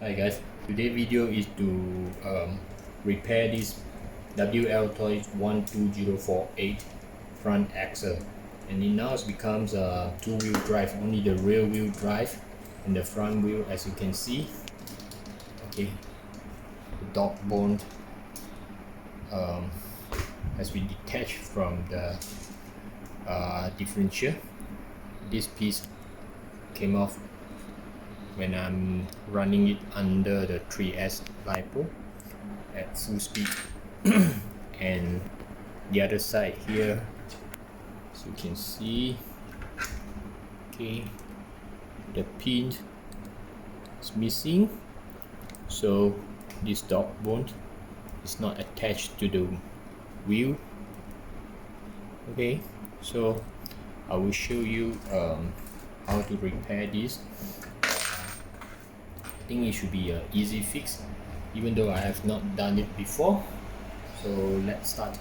Hi guys, today's video is to repair this Wltoys 12048 front axle, and it now becomes a two-wheel drive, only the rear wheel drive and the front wheel, as you can see. Okay, the dog bone has been detached from the differential. This piece came off when I'm running it under the 3S LiPo at full speed. And the other side here, as you can see, okay, the pin is missing, so this dog bone is not attached to the wheel. Okay, so I will show you how to repair this. I think it should be an easy fix, even though I have not done it before. So let's start.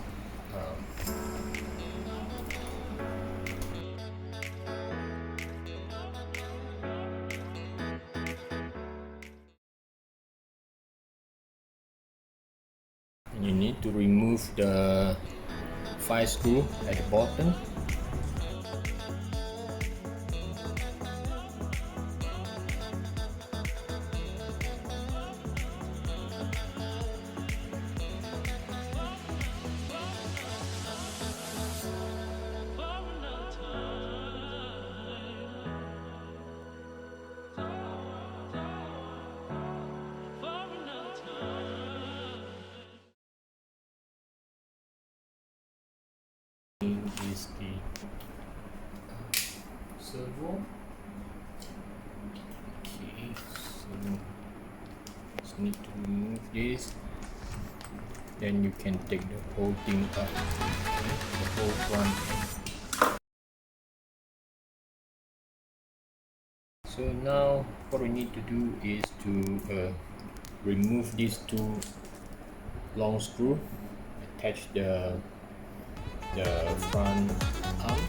You need to remove the 5 screw at the bottom. Is the servo. Okay, so just need to remove this, then you can take the whole thing up, the whole front. So now what we need to do is to remove these two long screw, attach the front arm.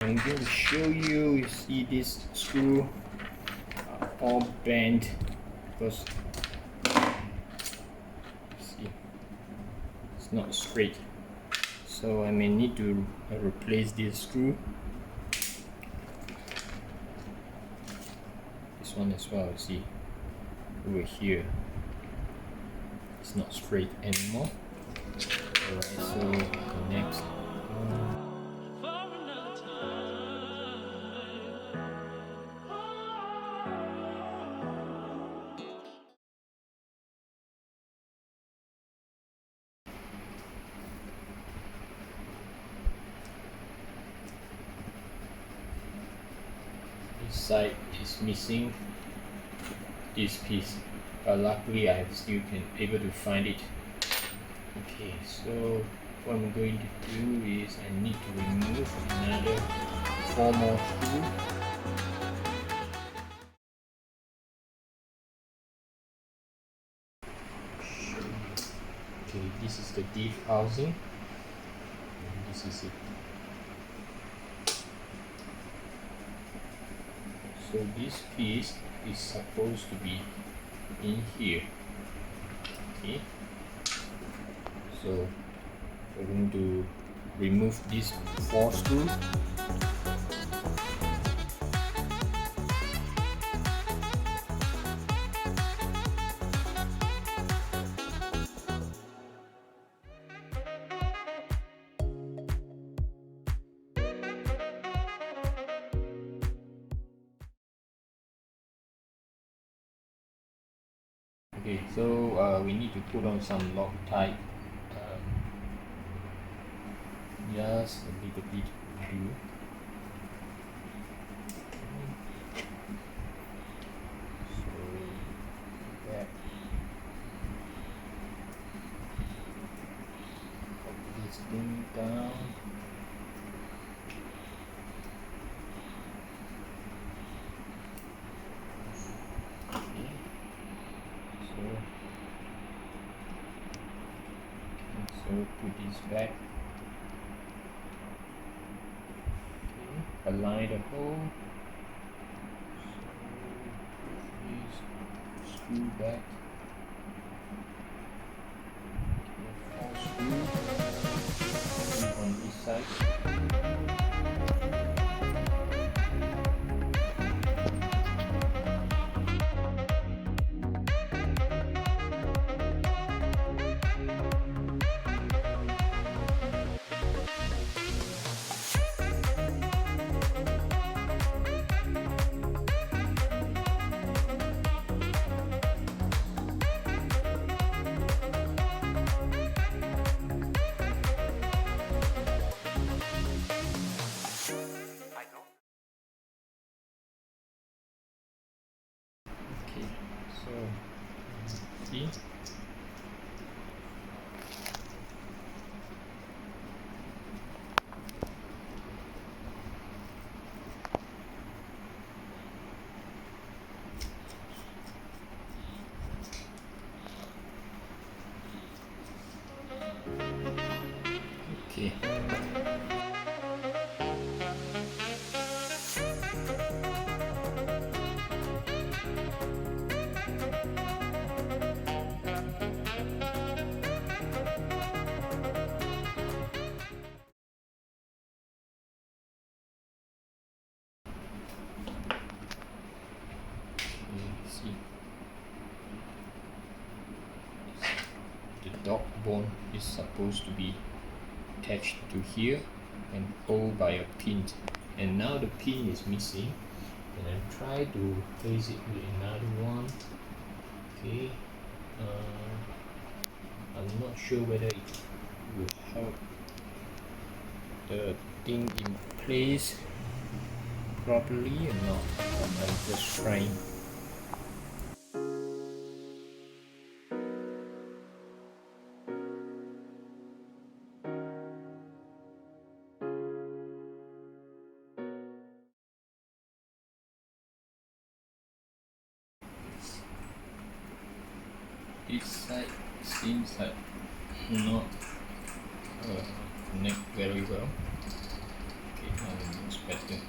I'm going to show you. You see this screw all bent because see it's not straight, so I may need to replace this screw, this one as well. You see over here it's not straight anymore. Alright, so next this side is missing this piece, but luckily I still can able to find it. Okay, so what I'm going to do is I need to remove another 4 more screws. Okay, this is the diff housing. This is it. So this piece is supposed to be in here. Okay, so we're going to remove these 4 screws. Okay, so we need to put on some Loctite, just a little bit glue. So that this back. Okay, align the hole. So screw back. Okay, 4 screws on this side. Okay, so see. Okay. See, the dog bone is supposed to be attached to here and hold by a pin, and now the pin is missing, and I try to place it with another one. Okay, I'm not sure whether it will help the thing in place properly or not. I'm just trying. This side seems like not connect very well. Okay, now it's better.